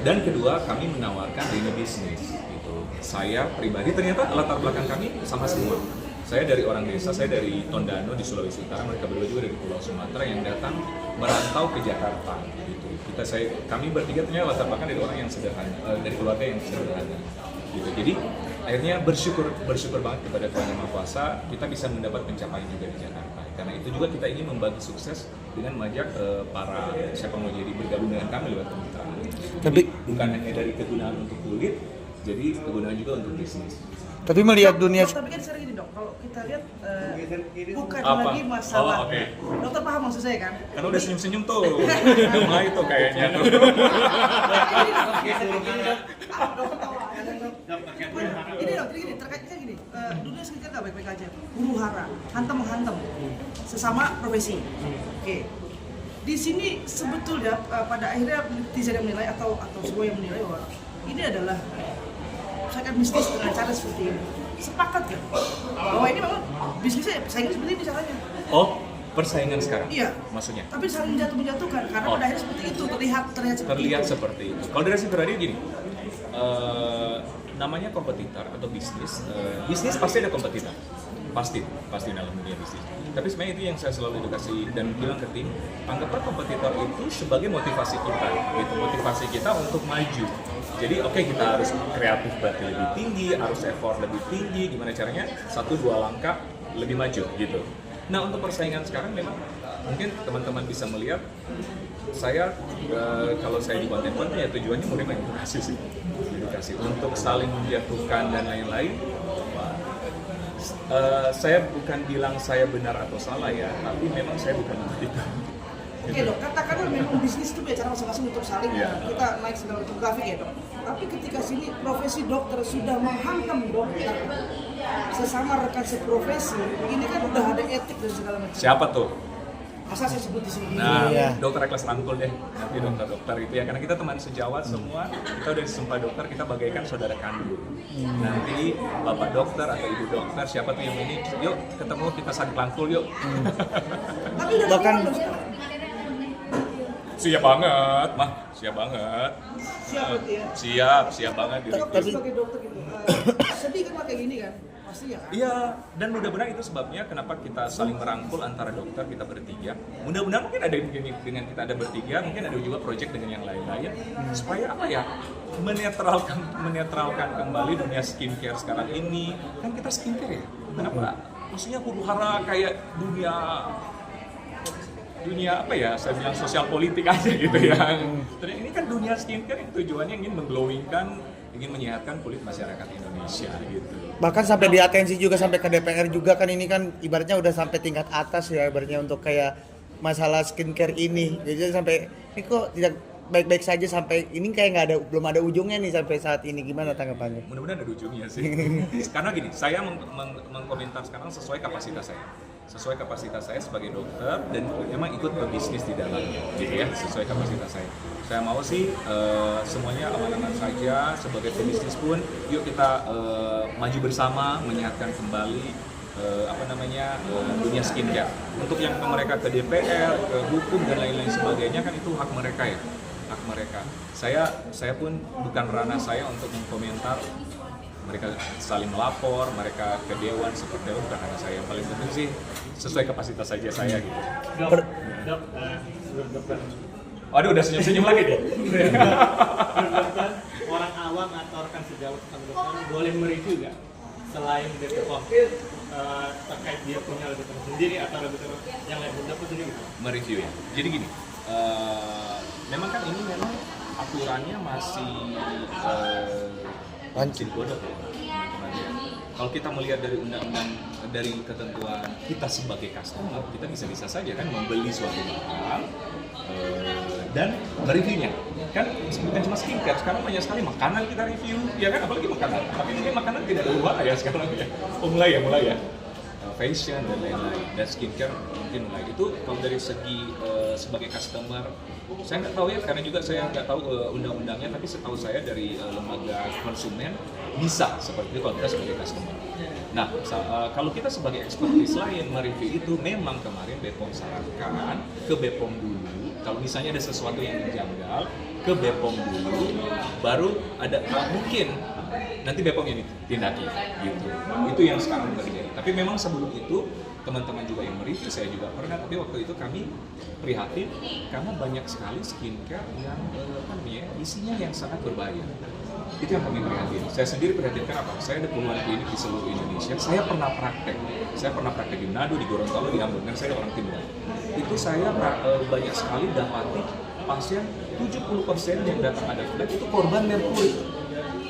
Dan kedua, kami menawarkan lini bisnis gitu. Saya pribadi ternyata latar belakang kami sama semua. Saya dari orang desa, saya dari Tondano di Sulawesi Utara, mereka berdua juga dari Pulau Sumatera yang datang merantau ke Jakarta gitu. Kami bertiga ternyata latar belakang dari orang yang sederhana, dari keluarga yang sederhana gitu. Jadi akhirnya bersyukur banget kepada Tuhan Yang Maha Kuasa, kita bisa mendapat pencapaian juga di Jakarta. Karena itu juga kita ingin membagi sukses dengan mengajak para siapa mau jadi bergabung dengan kami lewat kemitraan. Tapi bukan hanya dari kegunaan untuk kulit, jadi kegunaan juga untuk bisnis. Tapi melihat dunia. Tapi kan sekarang gini dok, kalau kita lihat bukan Apa? lagi masalah. Oh, okay. Dokter paham maksud saya kan? Karena udah senyum-senyum tuh, udah mulai tuh kayaknya tuh. Ini dok, jadi gini, terkaitnya gini, dunia skincare nggak baik-baik aja, huru hara, hantam menghantam, sesama profesi. Oke. Di sini sebetulnya pada akhirnya netizen yang menilai atau semua yang menilai bahwa ini adalah usahakan bisnis dengan cara seperti ini. Sepakat kan? Bahwa ini memang bisnisnya persaingan seperti ini caranya. Oh, persaingan sekarang? Iya. Maksudnya? Tapi saling menjatuhkan karena pada akhirnya seperti itu Terlihat seperti itu. Kalau dari sisi pribadi gini, namanya kompetitor atau bisnis pasti ada kompetitor. Pasti dalam dunia bisnis. Tapi sebenarnya itu yang saya selalu edukasi dan bilang ke tim, anggaplah kompetitor itu sebagai motivasi kita, gitu, motivasi kita untuk maju. Jadi oke, kita harus kreatif berarti lebih tinggi, harus effort lebih tinggi, gimana caranya 1-2 langkah lebih maju gitu. Nah untuk persaingan sekarang memang mungkin teman-teman bisa melihat saya kalau saya di konten-konten ya tujuannya murni edukasi sih, edukasi untuk saling menjatuhkan dan lain-lain. Saya bukan bilang saya benar atau salah ya, tapi memang saya bukan begitu. Oke dok, katakanlah memang bisnis itu punya cara masing-masing untuk saling kita naik segala macam grafik ya dok. Tapi ketika sini profesi dokter sudah menghantam dokter sesama rekan seprofesi, ini kan udah ada etik dan segala macam. Siapa tuh? Masa saya sebut di sini? Nah, Iya. dokter Ikhlas rangkul deh, nanti dokter itu ya, karena kita teman sejawat semua, kita udah disumpah dokter, kita bagaikan saudara kandung. Nanti bapak dokter atau ibu dokter, siapa tuh yang ini, yuk ketemu kita saling rangkul yuk. Tapi udah Bahkan ada sekarang. Siap banget, mah, siap banget. Siap berarti ya? Siap banget. Dokter sebagai dokter gitu, sedih kan kayak gini kan? Pasti ya kan? Iya, dan mudah-mudahan itu sebabnya kenapa kita saling merangkul antara dokter kita bertiga. Mudah-mudahan mungkin ada yang dengan kita ada bertiga, mungkin ada juga project dengan yang lain-lain supaya apa ya? Menetralkan kembali dunia skincare sekarang ini. Kan kita skincare ya. Kenapa? Maksudnya huru-hara kayak dunia apa ya, saya bilang sosial politik aja gitu ya. Ternyata ini kan dunia skincare yang tujuannya ingin mengglowingkan, ingin menyehatkan kulit masyarakat Indonesia gitu. bahkan sampai di atensi juga sampai ke DPR juga kan, ini kan ibaratnya udah sampai tingkat atas ya ibaratnya untuk kayak masalah skincare ini. Jadi sampai ini kok tidak baik-baik saja sampai ini kayak belum ada ujungnya nih sampai saat ini. Gimana tanggapannya? Mudah-mudahan ada ujungnya sih. Karena gini, saya mengkomentar sekarang sesuai kapasitas saya sebagai dokter dan memang ikut berbisnis di dalamnya gitu ya, sesuai kapasitas saya. Saya mau sih semuanya aman-aman saja, sebagai pebisnis pun yuk kita maju bersama menyehatkan kembali dunia skincare. Untuk yang mereka ke DPR, ke hukum dan lain-lain sebagainya kan itu hak mereka ya, hak mereka. Saya pun bukan ranah saya untuk mengkomentar. Mereka saling melapor, mereka ke dewan seperti itu bukan ranah saya. Yang paling penting sih sesuai kapasitas saja saya gitu. Dokter. Waduh, udah senyum-senyum lagi deh. Dokter, orang awam atau rekan sejawat tentang dokter boleh mereview nggak selain dokter terkait dia punya dokter sendiri atau dokter yang lain dapat sendiri gitu? Mereview ya. Jadi gini, memang kan ini memang aturannya masih godok ya, teman-teman ya. Kalau kita melihat dari undang-undang, dari ketentuan kita sebagai customer, kita bisa-bisa saja kan membeli suatu barang dan mereviewnya. Kan bukan cuma skincare, sekarang banyak sekali makanan kita review, ya kan, apalagi makanan. Tapi mungkin makanan tidak keluar ya sekarang ya. Mulai ya. Fashion dan lain-lain, dan skincare mungkin mulai. Itu kalau dari segi sebagai customer, saya nggak tahu ya, karena juga saya nggak tahu undang-undangnya, tapi setahu saya dari lembaga konsumen bisa seperti itu kalau kita sebagai customer. Nah, kalau kita sebagai expertise lain mereview itu, memang kemarin BPOM sarankan ke BPOM dulu, kalau misalnya ada sesuatu yang menjanggal, ke BPOM dulu, baru ada mungkin nanti BPOM yang ditindaki gitu. Itu yang sekarang terjadi. Tapi memang sebelum itu teman-teman juga yang mereview, saya juga pernah, tapi waktu itu kami prihatin karena banyak sekali skincare yang isinya yang sangat berbahaya. Itu yang kami prihatin. Saya sendiri prihatinkan apa? Saya ada puluhan klinik di seluruh Indonesia. Saya pernah praktek di Manado, di Gorontalo, di Ambon, kan saya orang Timur. Itu saya banyak sekali dapati pasien 70% yang datang ada flek itu korban merkuri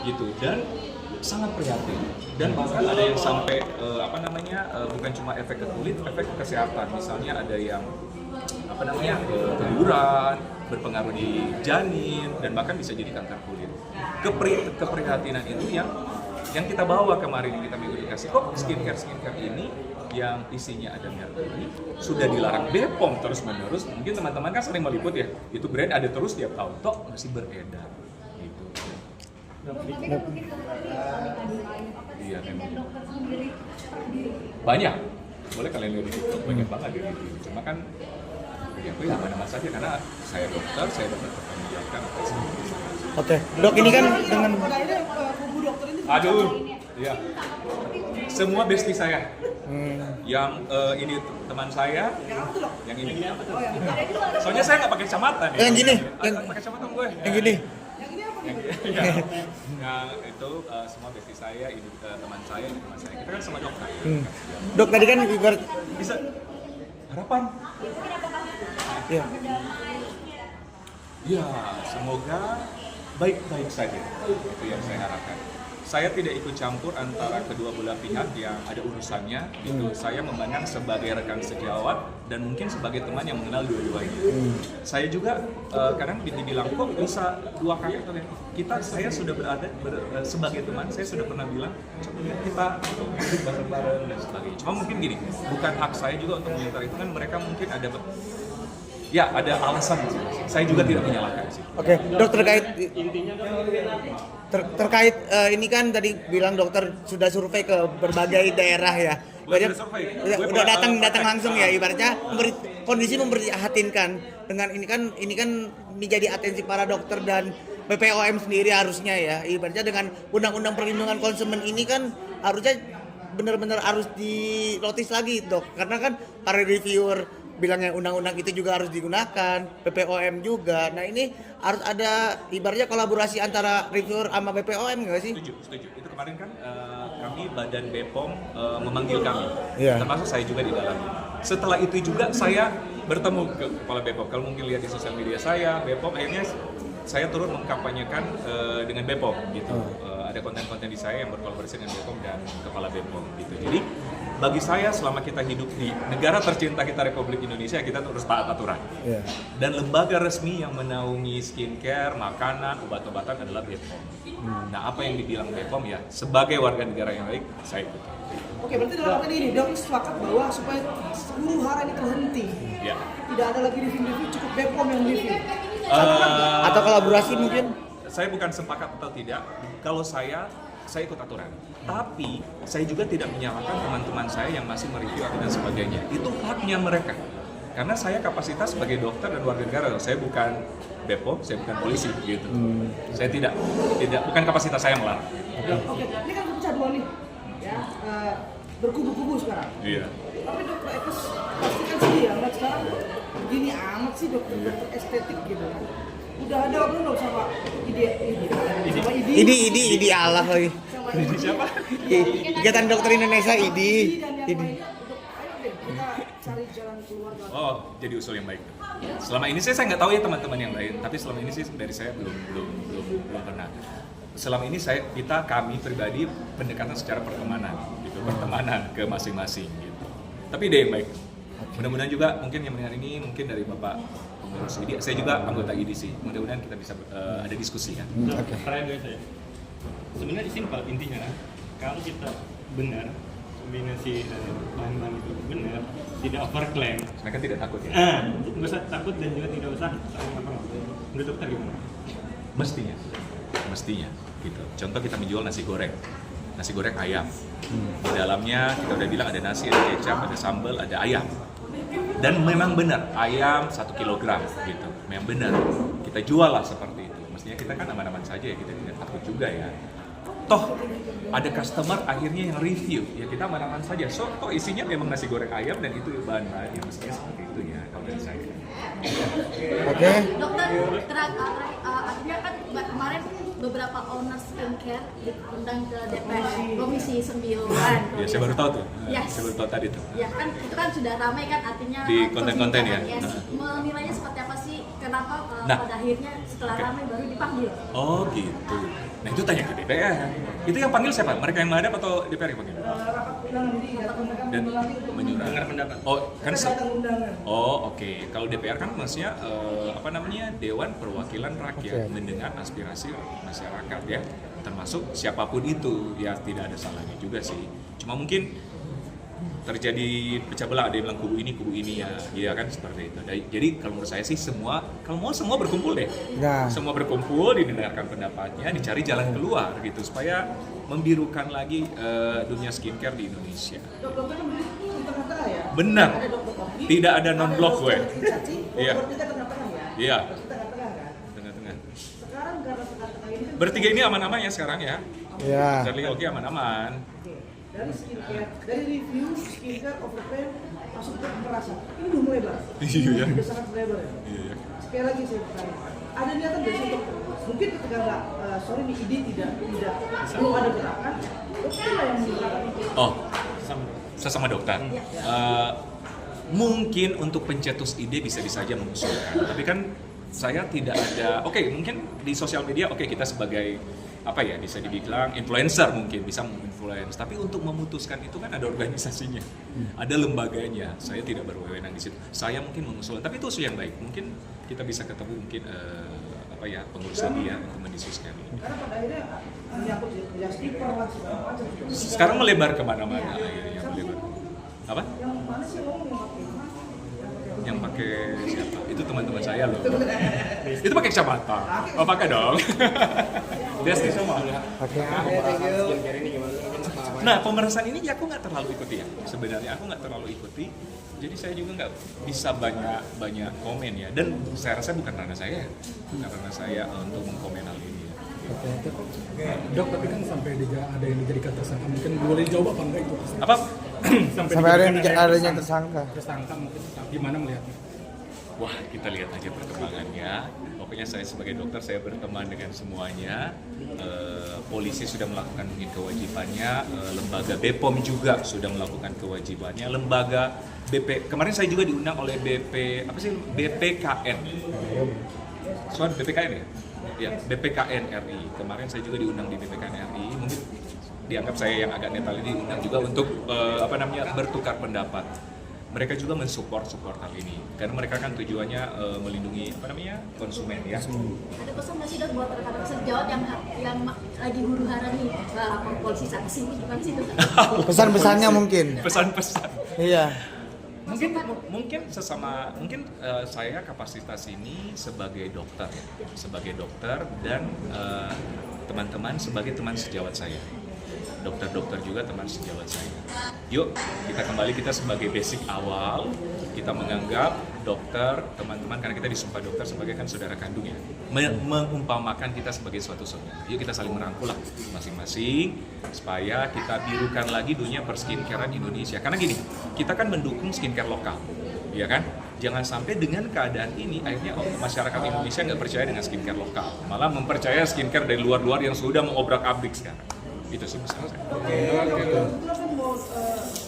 gitu, dan sangat prihatin. Dan bahkan ada yang sampai bukan cuma efek ke kulit, efek ke kesehatan. Misalnya ada yang keguguran, berpengaruh di janin, dan bahkan bisa jadi kanker kulit. Keprihatinan itu yang kita bawa kemarin, yang kita edukasi, kok skincare ini yang isinya ada merkuri sudah dilarang BPOM terus-menerus. Mungkin teman-teman kan sering meliput ya, itu brand ada terus tiap tahun, toh masih beredar gitu. Iya, banyak. Boleh kalian lihat di TikTok, banyak banget di review. Cuma kan ya aku ya mana-mana saja, karena saya dokter menjalankan apa yang saya. Oke, dok, ini kan dengan pada akhirnya kubu dokter ini Iya. Semua bestie saya. Yang ini teman saya, yang ini. Soalnya saya nggak pakai kacamata nih. Yang gini, yang pakai kacamata gue. yang gini. Yang itu semua bestie saya, ini teman saya, ini teman saya. Kita kan sama dokter. Dok, tadi kan ibarat Bisa harapan. ya. Ya, semoga baik-baik saja. Itu yang saya harapkan. Saya tidak ikut campur antara kedua belah pihak yang ada urusannya. Gitu. Saya memandang sebagai rekan sejawat dan mungkin sebagai teman yang mengenal dua-duanya. Saya juga kadang dibilang kok bisa dua kakak atau saya sudah berada sebagai teman. Saya sudah pernah bilang coba kita bareng-bareng dan sebagainya. Cuma mungkin gini, bukan hak saya juga untuk mengintar itu, kan mereka mungkin ada ada alasan. Saya juga tidak menyalahkan sih. Oke, dok, terkait Intinya kan terkait ini kan tadi bilang dokter sudah survei ke berbagai daerah ya. Sudah survei. Udah datang langsung ya, ibaratnya kondisi memprihatinkan dengan ini kan menjadi atensi para dokter dan BPOM sendiri harusnya ya. Ibaratnya dengan undang-undang perlindungan konsumen ini kan harusnya benar-benar harus dilotis lagi, dok. Karena kan para reviewer bilangnya undang-undang itu juga harus digunakan, BPOM juga. Nah, ini harus ada ibaratnya kolaborasi antara reviewer sama BPOM nggak sih? Setuju. Itu kemarin kan kami Badan BPOM memanggil kami, termasuk saya juga di dalamnya. Setelah itu juga saya bertemu ke kepala BPOM. Kalau mungkin lihat di sosial media saya, BPOM akhirnya saya turut mengkampanyekan dengan BPOM gitu. Ada konten-konten di saya yang berkolaborasi dengan BPOM dan kepala BPOM gitu. Jadi bagi saya selama kita hidup di negara tercinta kita Republik Indonesia, kita terus taat aturan. Dan lembaga resmi yang menaungi skincare, makanan, obat-obatan adalah BPOM. Nah, apa yang dibilang BPOM ya sebagai warga negara yang baik, saya ikut. Oke, berarti dalam arti ini dok sepakat bahwa supaya huru hara ini terhenti, tidak ada lagi review, cukup BPOM yang review. Atau kolaborasi mungkin? Saya bukan sepakat atau tidak. Kalau saya ikut aturan. Tapi saya juga tidak menyalahkan teman-teman saya yang masih mereview dan sebagainya. Itu haknya mereka. Karena saya kapasitas sebagai dokter dan warga negara. Saya bukan BPOM, saya bukan polisi gitu. Saya tidak bukan kapasitas saya melarang. Oke, ini kan pecah dua nih. Ya, berkubu-kubu sekarang. Iya. Tapi dokter Ekes pasti kan sedih ya, ngeliat sekarang gini amat sih dokter estetik gitu kan. Udah ada belum sama Idi Allah lagi. Ini siapa? Ikatan Dokter Indonesia Idi. Ayo deh, kita cari jalan keluar. Oh, jadi usul yang baik. Selama ini saya nggak tahu ya teman-teman yang lain, tapi selama ini sih dari saya belum pernah. Selama ini kami pribadi pendekatan secara pertemanan gitu, pertemanan ke masing-masing gitu. Tapi ide yang baik. Mudah-mudahan juga mungkin yang mendengar ini mungkin dari Bapak pengurus IDI, saya juga anggota IDI sih. Mudah-mudahan kita bisa ada diskusi ya. Pertanyaan dari saya. Sebenarnya simpel intinya, kalau kita benar kombinasi bahan-bahan itu benar, tidak overclaim. Mereka tidak takut ya? Nggak usah takut dan juga tidak usah apa. Menurut dokter gimana? Mestinya gitu. Contoh kita menjual nasi goreng ayam. Di dalamnya kita udah bilang ada nasi, ada kecap, ada sambal, ada ayam. Dan memang benar ayam 1 kilogram gitu. Memang benar. Kita jual lah seperti itu. Mestinya kita kan aman-aman saja ya, kita tidak takut juga ya. Toh ada customer akhirnya yang review, ya kita aman-aman saja. So toh isinya memang nasi goreng ayam dan itu bahan-bahan yang mestinya seperti itu ya kalau dari saya. Oke. Dokter, akhirnya kan kemarin beberapa owner skincare diundang ke DPR Komisi 9. Ya saya baru tahu tuh. Yes. Saya baru tahu tadi tuh. Ya kan itu kan sudah ramai kan artinya Di konten-konten ya? Yes. Menilainya seperti apa sih? Kenapa Nah. pada akhirnya setelah Oke. ramai baru dipanggil? Oh gitu. Nah itu tanya ke DPR. Itu yang panggil siapa? Mereka yang menghadap atau DPR yang panggil? Rapat undangan jadi datang mereka Dan minggu nanti untuk menyuruh. Dengar pendapat. Oh kan kita datang undangan. Oh oke. Kalau DPR kan maksudnya apa namanya Dewan Perwakilan Rakyat, Oke. mendengar aspirasi masyarakat ya, termasuk siapapun itu ya tidak ada salahnya juga sih. Cuma mungkin terjadi pecah belah, ada yang bilang kubu ini ya kan seperti itu. Jadi kalau menurut saya sih kalau mau semua berkumpul deh. Nah. Semua berkumpul, didengarkan pendapatnya, dicari jalan keluar gitu supaya membirukan lagi dunia skincare di Indonesia. Dokter kan beli di tengah-tengah ya. Benar. Ada dokter kopi. Tidak ada non-blok gue. Iya. Iya. Bertiga tengah-tengah ya. Iya. Berarti tengah-tengah kan. Tengah-tengah. Sekarang karena tengah-tengah ini kan Bertiga ini aman-aman ya sekarang ya. Ya. Charlie oke aman-aman. Oke. Dari skincare, dari review skincare overtrend masuk ke merasa ini udah mulai Bang. Iya, ya. Udah sangat melebar ya. Iya. Sekali lagi saya bertanya, ada niatan dari untuk mungkin ketika nggak sorry nih ide tidak belum ada gerakan, dokter lah yang menggerakkan itu. Oh, Sama. sesama dokter. Mungkin untuk pencetus ide bisa-bisa saja mengusulkan. Tapi kan saya tidak ada. Oke, mungkin di sosial media kita sebagai apa ya bisa dibilang influencer mungkin bisa menginfluence. Tapi untuk memutuskan itu kan ada organisasinya, ada lembaganya. Saya tidak berwenang di situ. Saya mungkin mengusulkan. Tapi itu usul yang baik. Mungkin kita bisa ketemu mungkin pengurus lagi ya untuk mendiskusikan ini. Karena pada akhirnya menyangkut ya skipper lah segala macam. Sekarang melebar kemana-mana akhirnya melebar. Apa? Yang mana sih ngomong yang pakai Yang pakai siapa? Itu teman-teman saya loh. Itu pakai kacamata. Oh pakai dong. Dia sih semua. Oke. Nah pemerasan ini aku nggak terlalu ikuti ya. Sebenarnya aku nggak terlalu ikuti. Jadi saya juga nggak bisa banyak komen ya. Dan saya rasa bukan ranah saya, bukan ranah saya untuk mengkomen hal ini. Ya. Dok, tapi kan sampai ada yang dijadikan tersangka, mungkin boleh jawab apa enggak itu? Apa? Sampai ada yang adanya tersangka. Tersangka mungkin gimana melihatnya? Wah kita lihat aja perkembangannya. Pokoknya saya sebagai dokter saya berteman dengan semuanya. Polisi sudah melakukan mungkin kewajibannya. Lembaga BPOM juga sudah melakukan kewajibannya. Lembaga kemarin saya juga diundang oleh BPKN. Soal BPKN ya? Ya, BPKN RI. Kemarin saya juga diundang di BPKN RI. Mungkin dianggap saya yang agak netral ini diundang juga untuk bertukar pendapat. Mereka juga mensupport hal ini karena mereka kan tujuannya melindungi konsumen ya. Ada pesan nggak sih Dok buat rekan-rekan sejawat yang lagi huru-hara nih lapor polisi saat sini gimana sih Dok? Pesan-pesannya mungkin. Pesan-pesan. Iya. Mungkin saya kapasitas ini sebagai dokter dan teman-teman sebagai teman sejawat saya. Dokter-dokter juga teman sejawat saya. Yuk kita sebagai basic awal kita menganggap dokter teman-teman karena kita disumpah dokter sebagai kan saudara kandung ya. Mengumpamakan kita sebagai suatu saudara. Yuk kita saling merangkul lah masing-masing supaya kita birukan lagi dunia perskincarean Indonesia. Karena gini, kita kan mendukung skincare lokal, ya kan? Jangan sampai dengan keadaan ini akhirnya masyarakat Indonesia nggak percaya dengan skincare lokal, malah mempercaya skincare dari luar-luar yang sudah mengobrak-abrik sekarang. Itu sih pesan saya. Kebetulan kan mau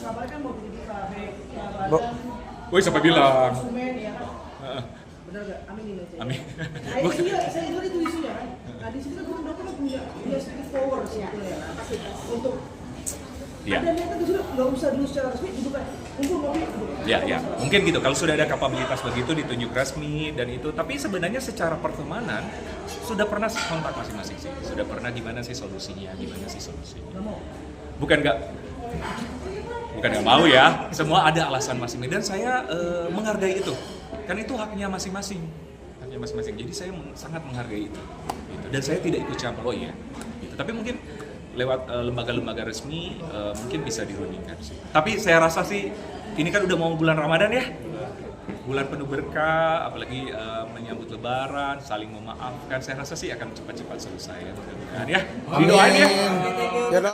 kabarnya kan mau jadi badan Woi siapa bilang? konsumen ya kan. Benar nggak? Amin ini. Amin. Nah, ini saya juga itu isunya kan. Nah di sini kan dokter kan punya sedikit power sebetulnya untuk Ya. ada niatan di sini nggak usah dulu secara resmi duduk kan kumpul ngopi. Ya, mungkin gitu. Kalau sudah ada kapabilitas begitu ditunjuk resmi dan itu, tapi sebenarnya secara pertemanan sudah pernah kontak masing-masing sih. Sudah pernah gimana sih solusinya? Nggak mau. bukan nggak mau ya, semua ada alasan masing-masing dan saya menghargai itu, karena itu haknya masing-masing, jadi saya sangat menghargai itu gitu. Dan saya tidak ikut campur, oh iya gitu. Tapi mungkin lewat lembaga-lembaga resmi mungkin bisa dirundingkan sih. Tapi saya rasa sih ini kan udah mau bulan Ramadan ya, bulan penuh berkah, apalagi menyambut Lebaran, saling memaafkan. Saya rasa sih akan cepat-cepat selesai ya, mudah-mudahan ya. Doain ya. Ya,